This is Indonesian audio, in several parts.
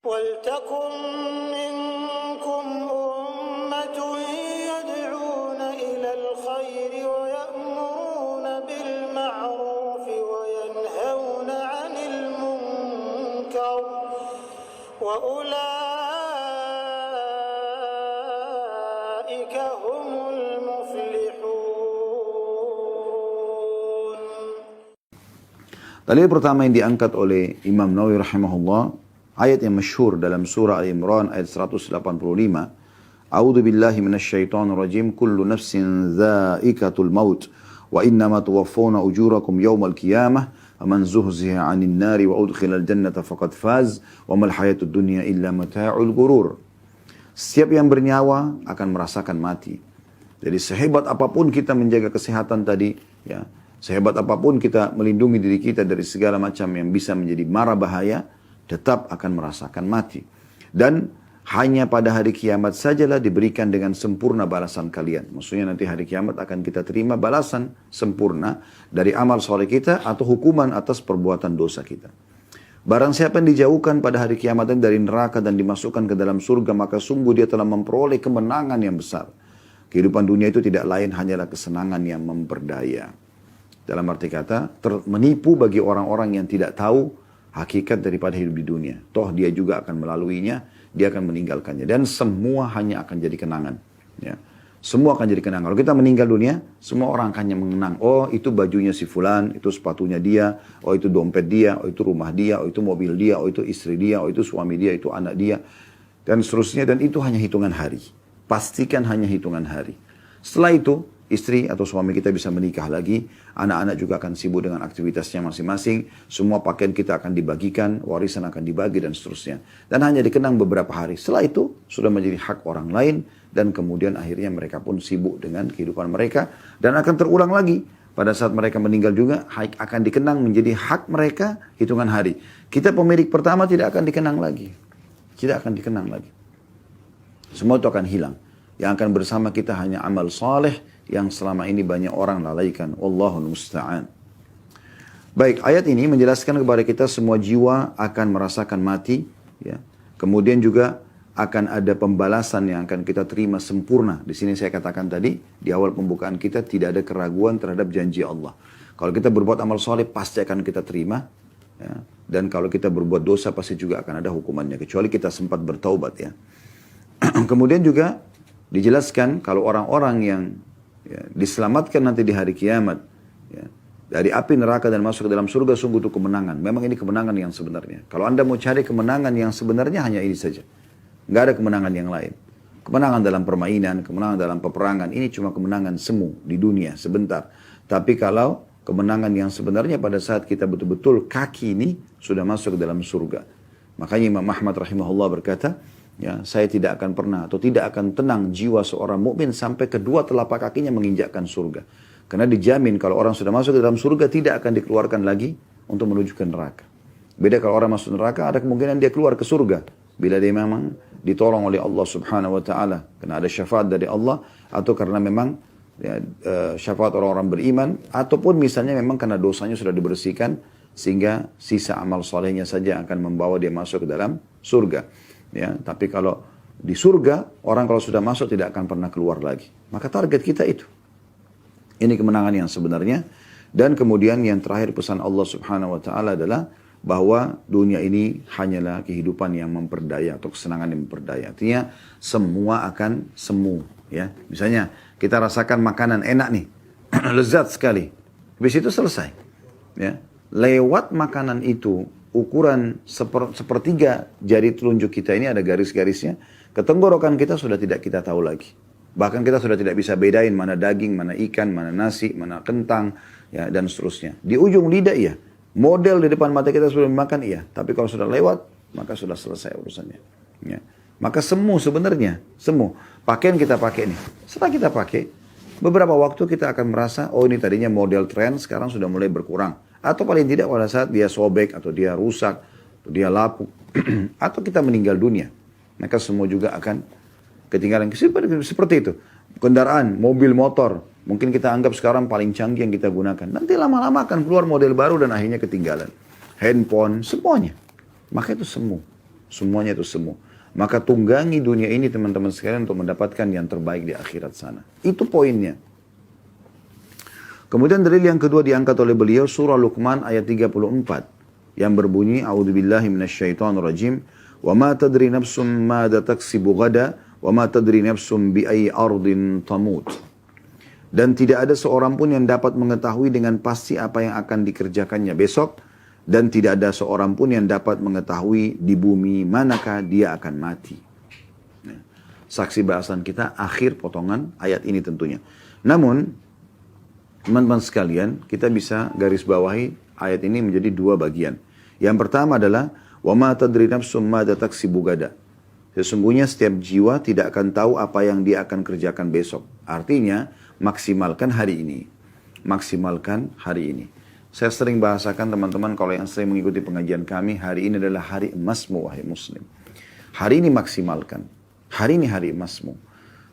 وَلْتَكُنْ مِنْكُمْ أُمَّةٌ يَدْعُونَ إِلَى الْخَيْرِ وَيَأْمُرُونَ بِالْمَعْرُوفِ وَيَنْهَوْنَ عَنِ الْمُنْكَرِ وَأُولَئِكَ هُمُ الْمُفْلِحُونَ. Dalil pertama yang diangkat oleh Imam Nawawi rahimahullah, ayat yang masyhur dalam surah Al-Imran ayat 185. A'udzu billahi minasyaitonir rajim. Kullu nafsin dha'iqatul maut wa innama tuwaffawna ujurakum yawmal qiyamah. Faman zuhziha 'anil nari wa udkhilal jannata faqad faz wa mal hayatud dunya illa mata'ul ghurur. Setiap yang bernyawa akan merasakan mati. Jadi sehebat apapun kita menjaga kesehatan tadi, ya, sehebat apapun kita melindungi diri kita dari segala macam yang bisa menjadi mara bahaya, tetap akan merasakan mati. Dan hanya pada hari kiamat sajalah diberikan dengan sempurna balasan kalian. Maksudnya nanti hari kiamat akan kita terima balasan sempurna dari amal soleh kita atau hukuman atas perbuatan dosa kita. Barang siapa yang dijauhkan pada hari kiamat dari neraka dan dimasukkan ke dalam surga, maka sungguh dia telah memperoleh kemenangan yang besar. Kehidupan dunia itu tidak lain hanyalah kesenangan yang memperdaya. Dalam arti kata, menipu bagi orang-orang yang tidak tahu hakikat daripada hidup di dunia. Toh dia juga akan melaluinya, dia akan meninggalkannya. Dan semua hanya akan jadi kenangan. Ya. Semua akan jadi kenangan. Kalau kita meninggal dunia, semua orang akan mengenang. Oh, itu bajunya si fulan, itu sepatunya dia, oh itu dompet dia, oh itu rumah dia, oh itu mobil dia, oh itu istri dia, oh itu suami dia, itu anak dia, dan seterusnya. Dan itu hanya hitungan hari. Pastikan hanya hitungan hari. Setelah itu, istri atau suami kita bisa menikah lagi, anak-anak juga akan sibuk dengan aktivitasnya masing-masing, semua pakaian kita akan dibagikan, warisan akan dibagi dan seterusnya. Dan hanya dikenang beberapa hari. Setelah itu sudah menjadi hak orang lain dan kemudian akhirnya mereka pun sibuk dengan kehidupan mereka dan akan terulang lagi. Pada saat mereka meninggal juga akan dikenang menjadi hak mereka hitungan hari. Kita pemilik pertama tidak akan dikenang lagi. Tidak akan dikenang lagi. Semua itu akan hilang. Yang akan bersama kita hanya amal saleh yang selama ini banyak orang lalaikan. Wallahul musta'an. Baik, ayat ini menjelaskan kepada kita semua jiwa akan merasakan mati. Ya. Kemudian juga akan ada pembalasan yang akan kita terima sempurna. Di sini saya katakan tadi, di awal pembukaan kita tidak ada keraguan terhadap janji Allah. Kalau kita berbuat amal soleh pasti akan kita terima. Ya. Dan kalau kita berbuat dosa pasti juga akan ada hukumannya. Kecuali kita sempat bertaubat ya. Kemudian juga dijelaskan kalau orang-orang yang diselamatkan nanti di hari kiamat ya, dari api neraka dan masuk ke dalam surga, sungguh itu kemenangan. Memang ini kemenangan yang sebenarnya. Kalau Anda mau cari kemenangan yang sebenarnya hanya ini saja. Nggak ada kemenangan yang lain. Kemenangan dalam permainan, kemenangan dalam peperangan, ini cuma kemenangan semu di dunia sebentar. Tapi kalau kemenangan yang sebenarnya pada saat kita betul-betul kaki ini sudah masuk ke dalam surga. Makanya Imam Ahmad rahimahullah berkata, ya, saya tidak akan pernah atau tidak akan tenang jiwa seorang mukmin sampai kedua telapak kakinya menginjakkan surga. Karena dijamin kalau orang sudah masuk ke dalam surga tidak akan dikeluarkan lagi untuk menuju ke neraka. Beda kalau orang masuk neraka ada kemungkinan dia keluar ke surga bila dia memang ditolong oleh Allah Subhanahu wa taala, karena ada syafaat dari Allah atau karena memang ya, syafaat orang-orang beriman ataupun misalnya memang karena dosanya sudah dibersihkan sehingga sisa amal solehnya saja akan membawa dia masuk ke dalam surga. Ya, tapi kalau di surga, orang kalau sudah masuk tidak akan pernah keluar lagi. Maka target kita itu. Ini kemenangan yang sebenarnya. Dan kemudian yang terakhir pesan Allah Subhanahu wa taala adalah bahwa dunia ini hanyalah kehidupan yang memperdaya atau kesenangan yang memperdaya. Artinya semua akan semu, ya. Misalnya kita rasakan makanan enak nih, lezat sekali. Habis itu selesai. Ya. Lewat makanan itu ukuran sepertiga jari telunjuk kita ini ada garis-garisnya, ke tenggorokan kita sudah tidak kita tahu lagi. Bahkan kita sudah tidak bisa bedain mana daging, mana ikan, mana nasi, mana kentang, ya, dan seterusnya. Di ujung lidah iya, model di depan mata kita sudah makan iya, tapi kalau sudah lewat maka sudah selesai urusannya. Ya. Maka semu sebenarnya, semu. Pakaian kita pakai nih, setelah kita pakai, beberapa waktu kita akan merasa, oh ini tadinya model tren, sekarang sudah mulai berkurang. Atau paling tidak pada saat dia sobek, atau dia rusak, atau dia lapuk, atau kita meninggal dunia. Maka semua juga akan ketinggalan. Seperti itu. Kendaraan, mobil, motor, mungkin kita anggap sekarang paling canggih yang kita gunakan. Nanti lama-lama akan keluar model baru dan akhirnya ketinggalan. Handphone, semuanya. Maka itu semu. Semuanya itu semu. Maka tunggangi dunia ini teman-teman sekalian untuk mendapatkan yang terbaik di akhirat sana. Itu poinnya. Kemudian dalil yang kedua diangkat oleh beliau surah Luqman ayat 34 yang berbunyi a'udzubillahi minasyaitonirrajim wa ma tadri nafsum madza taksibu ghada wa ma tadri nafsum bi ayyi ardin tamut. Dan tidak ada seorang pun yang dapat mengetahui dengan pasti apa yang akan dikerjakannya besok, dan tidak ada seorang pun yang dapat mengetahui di bumi manakah dia akan mati. Saksi bahasan kita akhir potongan ayat ini tentunya. Namun teman-teman sekalian, kita bisa garis bawahi ayat ini menjadi dua bagian. Yang pertama adalah wa ma tadri nafsum madza taksibu gada. Sesungguhnya setiap jiwa tidak akan tahu apa yang dia akan kerjakan besok. Artinya, maksimalkan hari ini. Maksimalkan hari ini. Saya sering bahasakan teman-teman kalau yang sering mengikuti pengajian kami, hari ini adalah hari emasmu wahai muslim. Hari ini maksimalkan. Hari ini hari emasmu.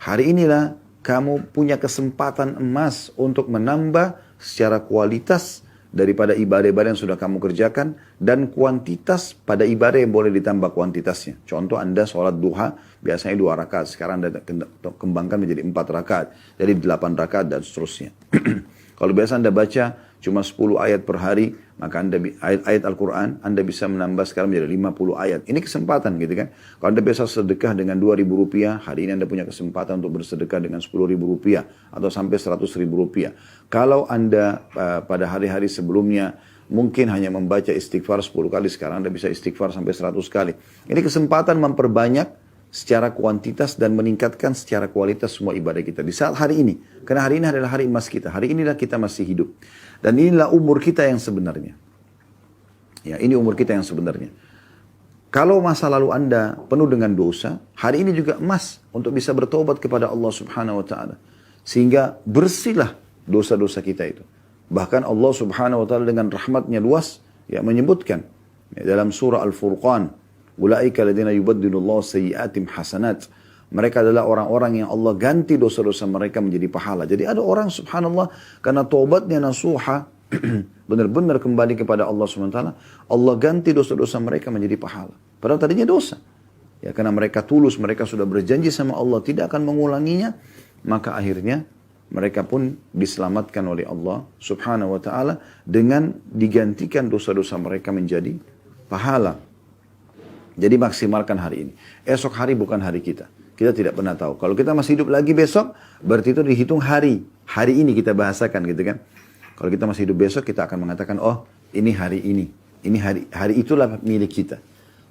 Hari inilah kamu punya kesempatan emas untuk menambah secara kualitas daripada ibadah-ibadah yang sudah kamu kerjakan dan kuantitas pada ibadah yang boleh ditambah kuantitasnya. Contoh Anda sholat duha biasanya 2 rakaat, sekarang Anda kembangkan menjadi 4 rakaat, jadi 8 rakaat dan seterusnya. Kalau biasa Anda baca cuma 10 ayat per hari, maka ayat Al-Quran Anda bisa menambah sekarang menjadi 50 ayat. Ini kesempatan gitu kan. Kalau Anda biasa sedekah dengan 2.000 rupiah, hari ini Anda punya kesempatan untuk bersedekah dengan 10.000 rupiah atau sampai 100.000 rupiah. Kalau Anda pada hari-hari sebelumnya mungkin hanya membaca istighfar 10 kali, sekarang Anda bisa istighfar sampai 100 kali. Ini kesempatan memperbanyak secara kuantitas dan meningkatkan secara kualitas semua ibadah kita di saat hari ini. Karena hari ini adalah hari emas kita. Hari inilah kita masih hidup. Dan inilah umur kita yang sebenarnya. Ya, ini umur kita yang sebenarnya. Kalau masa lalu Anda penuh dengan dosa, hari ini juga emas untuk bisa bertobat kepada Allah Subhanahu wa taala. Sehingga bersihlah dosa-dosa kita itu. Bahkan Allah Subhanahu wa taala dengan rahmatnya luas ya menyebutkan ya, dalam surah Al-Furqan, ulaika alladziina yubaddilullahu sayyi'atihim hasanat. Mereka adalah orang-orang yang Allah ganti dosa-dosa mereka menjadi pahala. Jadi ada orang subhanallah karena taubatnya nasuha benar-benar kembali kepada Allah SWT, Allah ganti dosa-dosa mereka menjadi pahala. Padahal tadinya dosa. Ya karena mereka tulus, mereka sudah berjanji sama Allah tidak akan mengulanginya, maka akhirnya mereka pun diselamatkan oleh Allah Subhanahu wa taala dengan digantikan dosa-dosa mereka menjadi pahala. Jadi maksimalkan hari ini. Esok hari bukan hari kita. Kita tidak pernah tahu. Kalau kita masih hidup lagi besok, berarti itu dihitung hari. Hari ini kita bahasakan gitu kan. Kalau kita masih hidup besok, kita akan mengatakan, oh ini hari ini. Ini hari itulah milik kita.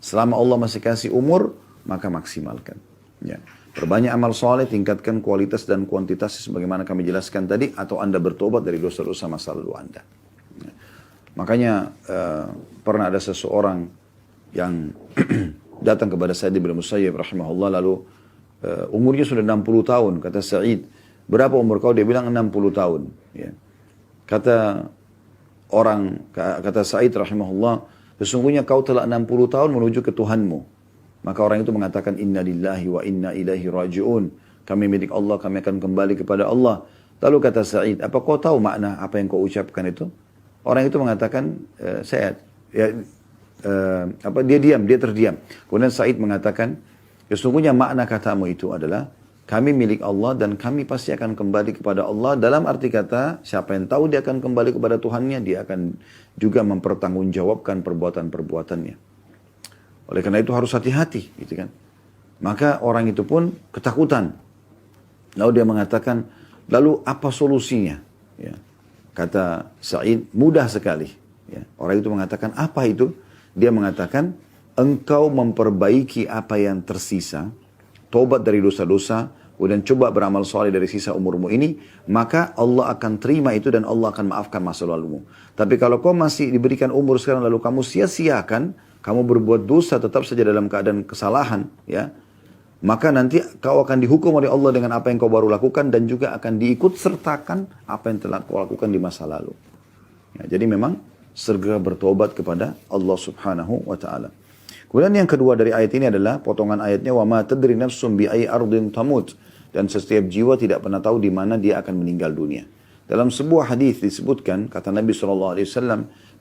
Selama Allah masih kasih umur, maka maksimalkan. Ya. Perbanyak amal soleh, tingkatkan kualitas dan kuantitas sebagaimana kami jelaskan tadi, atau Anda bertobat dari dosa-dosa masa lalu Anda. Ya. Makanya pernah ada seseorang yang datang kepada Sa'id bin Musayyib rahimahullah, lalu umurnya sudah 60 tahun. Kata Sa'id, berapa umur kau? Dia bilang 60 tahun. Ya. Kata Sa'id rahimahullah, sesungguhnya kau telah 60 tahun menuju ke Tuhanmu. Maka orang itu mengatakan, inna lillahi wa inna ilaihi raji'un. Kami milik Allah, kami akan kembali kepada Allah. Lalu kata Sa'id, apa kau tahu makna apa yang kau ucapkan itu? Orang itu mengatakan, dia terdiam. Kemudian Sa'id mengatakan, sesungguhnya makna katamu itu adalah kami milik Allah dan kami pasti akan kembali kepada Allah. Dalam arti kata, siapa yang tahu dia akan kembali kepada Tuhannya, dia akan juga mempertanggungjawabkan perbuatan-perbuatannya. Oleh karena itu harus hati-hati, gitu kan. Maka orang itu pun ketakutan. Lalu dia mengatakan, lalu apa solusinya? Ya. Kata Sa'id, mudah sekali. Ya. Orang itu mengatakan, apa itu? Dia mengatakan, engkau memperbaiki apa yang tersisa, tobat dari dosa-dosa, kemudian coba beramal soleh dari sisa umurmu ini, maka Allah akan terima itu dan Allah akan maafkan masa lalumu. Tapi kalau kau masih diberikan umur sekarang lalu kamu sia-siakan, kamu berbuat dosa tetap saja dalam keadaan kesalahan, ya, maka nanti kau akan dihukum oleh Allah dengan apa yang kau baru lakukan dan juga akan diikut sertakan apa yang telah kau lakukan di masa lalu. Ya, jadi memang segera bertobat kepada Allah Subhanahu wa taala. Kemudian yang kedua dari ayat ini adalah potongan ayatnya, wa ma tadri nafsum bi ayyi ardin tamut, dan setiap jiwa tidak pernah tahu di mana dia akan meninggal dunia. Dalam sebuah hadis disebutkan, kata Nabi SAW,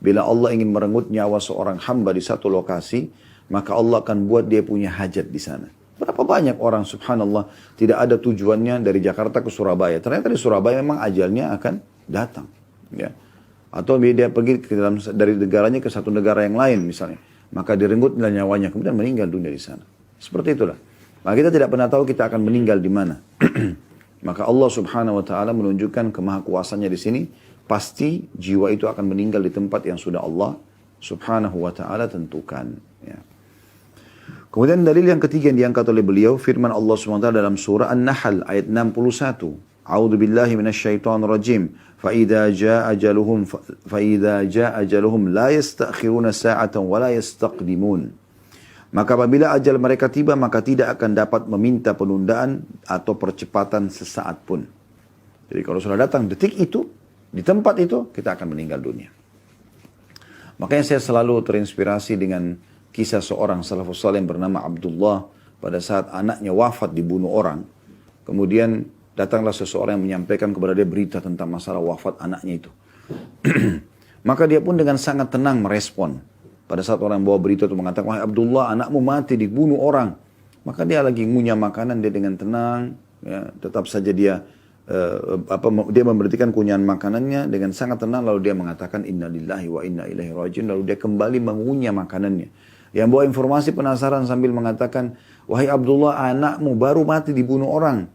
bila Allah ingin merenggut nyawa seorang hamba di satu lokasi, maka Allah akan buat dia punya hajat di sana. Berapa banyak orang subhanallah tidak ada tujuannya dari Jakarta ke Surabaya. Ternyata di Surabaya memang ajalnya akan datang. Ya. Atau dia pergi dari negaranya ke satu negara yang lain misalnya. Maka direnggut nyawanya, kemudian meninggal dunia di sana. Seperti itulah. Maka kita tidak pernah tahu kita akan meninggal di mana. Maka Allah subhanahu wa ta'ala menunjukkan kemahakuasaannya di sini. Pasti jiwa itu akan meninggal di tempat yang sudah Allah subhanahu wa ta'ala tentukan. Ya. Kemudian dalil yang ketiga yang diangkat oleh beliau, firman Allah SWT dalam surah An-Nahl ayat 61. A'udzu billahi minasyaitonir rajim. Fa idza jaa ajaluhum la yastakhiruna sa'atan wa la yastaqdimun. Maka apabila ajal mereka tiba, maka tidak akan dapat meminta penundaan atau percepatan sesaat pun. Jadi kalau sudah datang detik itu, di tempat itu, kita akan meninggal dunia. Makanya saya selalu terinspirasi dengan kisah seorang salafus saleh yang bernama Abdullah pada saat anaknya wafat dibunuh orang. Kemudian datanglah seseorang yang menyampaikan kepada dia berita tentang masalah wafat anaknya itu. Maka dia pun dengan sangat tenang merespon. Pada saat orang bawa berita itu mengatakan, wahai Abdullah, anakmu mati dibunuh orang. Maka dia lagi ngunyah makanan, dia dengan tenang, ya, tetap saja dia memberhentikan kunyahan makanannya dengan sangat tenang, lalu dia mengatakan inna lillahi wa inna ilaihi rajiun, lalu dia kembali mengunyah makanannya. Yang bawa informasi penasaran sambil mengatakan, wahai Abdullah, anakmu baru mati dibunuh orang.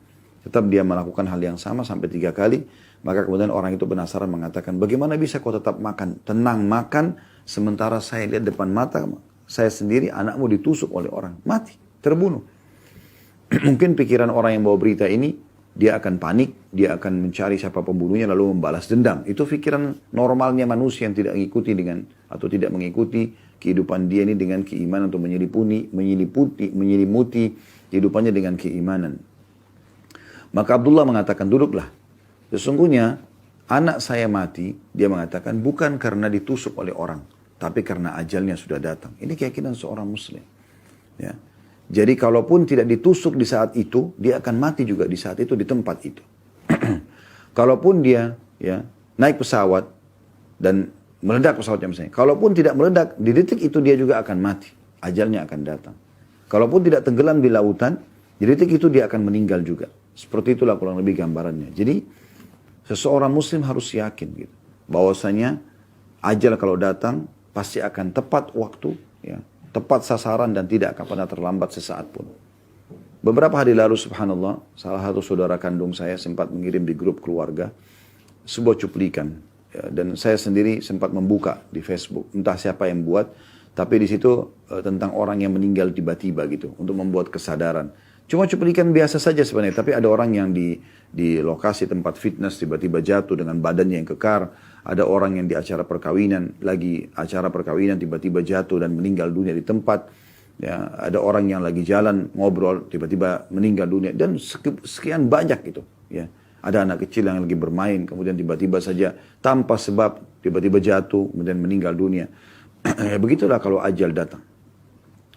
Tetap dia melakukan hal yang sama sampai 3 kali. Maka kemudian orang itu penasaran mengatakan, bagaimana bisa kau tetap makan, tenang makan, sementara saya lihat depan mata saya sendiri anakmu ditusuk oleh orang, mati, terbunuh. Mungkin pikiran orang yang bawa berita ini, dia akan panik, dia akan mencari siapa pembunuhnya lalu membalas dendam. Itu pikiran normalnya manusia yang tidak mengikuti atau tidak mengikuti kehidupan dia ini dengan keimanan atau menyelimuti kehidupannya dengan keimanan. Maka Abdullah mengatakan, duduklah. Sesungguhnya anak saya mati, dia mengatakan bukan karena ditusuk oleh orang, tapi karena ajalnya sudah datang. Ini keyakinan seorang muslim. Ya. Jadi kalaupun tidak ditusuk di saat itu, dia akan mati juga di saat itu, di tempat itu. Kalaupun dia ya naik pesawat dan meledak pesawatnya misalnya. Kalaupun tidak meledak, di detik itu dia juga akan mati. Ajalnya akan datang. Kalaupun tidak tenggelam di lautan, di detik itu dia akan meninggal juga. Seperti itulah kurang lebih gambarannya. Jadi seseorang muslim harus yakin gitu, bahwasanya ajal kalau datang pasti akan tepat waktu, ya, tepat sasaran dan tidak akan pernah terlambat sesaat pun. Beberapa hari lalu subhanallah, salah satu saudara kandung saya sempat mengirim di grup keluarga sebuah cuplikan, ya, dan saya sendiri sempat membuka di Facebook, entah siapa yang buat, tapi di situ tentang orang yang meninggal tiba-tiba gitu, untuk membuat kesadaran. Cuma cuplikan biasa saja sebenarnya, tapi ada orang yang di lokasi tempat fitness tiba-tiba jatuh dengan badannya yang kekar. Ada orang yang di acara perkawinan, lagi acara perkawinan tiba-tiba jatuh dan meninggal dunia di tempat. Ya, ada orang yang lagi jalan ngobrol tiba-tiba meninggal dunia, dan sekian banyak itu. Ya, ada anak kecil yang lagi bermain kemudian tiba-tiba saja tanpa sebab tiba-tiba jatuh kemudian meninggal dunia. Begitulah kalau ajal datang.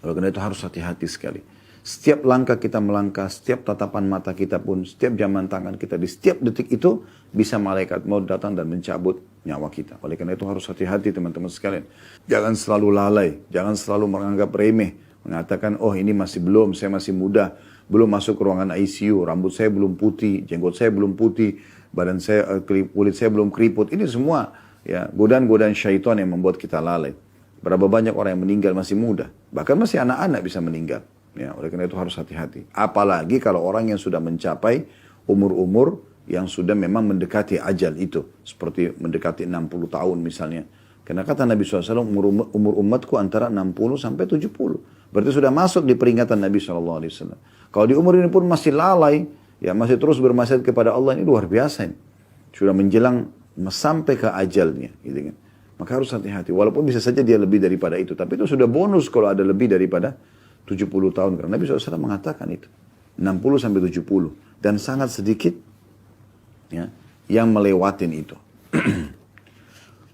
Oleh karena itu harus hati-hati sekali. Setiap langkah kita melangkah, setiap tatapan mata kita pun, setiap jaman tangan kita, di setiap detik itu bisa malaikat maut datang dan mencabut nyawa kita. Oleh karena itu harus hati-hati teman-teman sekalian. Jangan selalu lalai, jangan selalu menganggap remeh, mengatakan, oh ini masih belum, saya masih muda, belum masuk ke ruangan ICU, rambut saya belum putih, jenggot saya belum putih, badan saya, kulit saya belum keriput. Ini semua ya godaan-godaan syaitan yang membuat kita lalai. Berapa banyak orang yang meninggal masih muda, bahkan masih anak-anak bisa meninggal. Ya, oleh karena itu harus hati-hati. Apalagi kalau orang yang sudah mencapai umur-umur yang sudah memang mendekati ajal itu. Seperti mendekati 60 tahun misalnya. Karena kata Nabi SAW, umur umatku antara 60 sampai 70. Berarti sudah masuk di peringatan Nabi SAW. Kalau di umur ini pun masih lalai, ya masih terus bermaksiat kepada Allah, ini luar biasa ini. Sudah menjelang sampai ke ajalnya. Gitu kan. Maka harus hati-hati. Walaupun bisa saja dia lebih daripada itu. Tapi itu sudah bonus kalau ada lebih daripada 70 tahun. Karena Nabi SAW mengatakan itu. 60 sampai 70. Dan sangat sedikit ya, yang melewatin itu.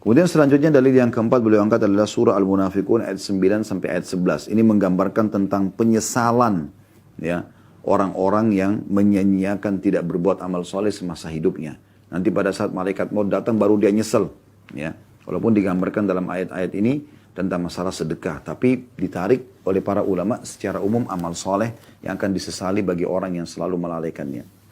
Kemudian selanjutnya dalil yang keempat beliau angkat adalah surah Al-Munafiqun ayat 9 sampai ayat 11. Ini menggambarkan tentang penyesalan ya, orang-orang yang menyia-nyiakan tidak berbuat amal soleh semasa hidupnya. Nanti pada saat malaikat maut datang baru dia nyesel. Ya. Walaupun digambarkan dalam ayat-ayat ini tentang masalah sedekah. Tapi ditarik oleh para ulama secara umum amal soleh yang akan disesali bagi orang yang selalu melalaikannya.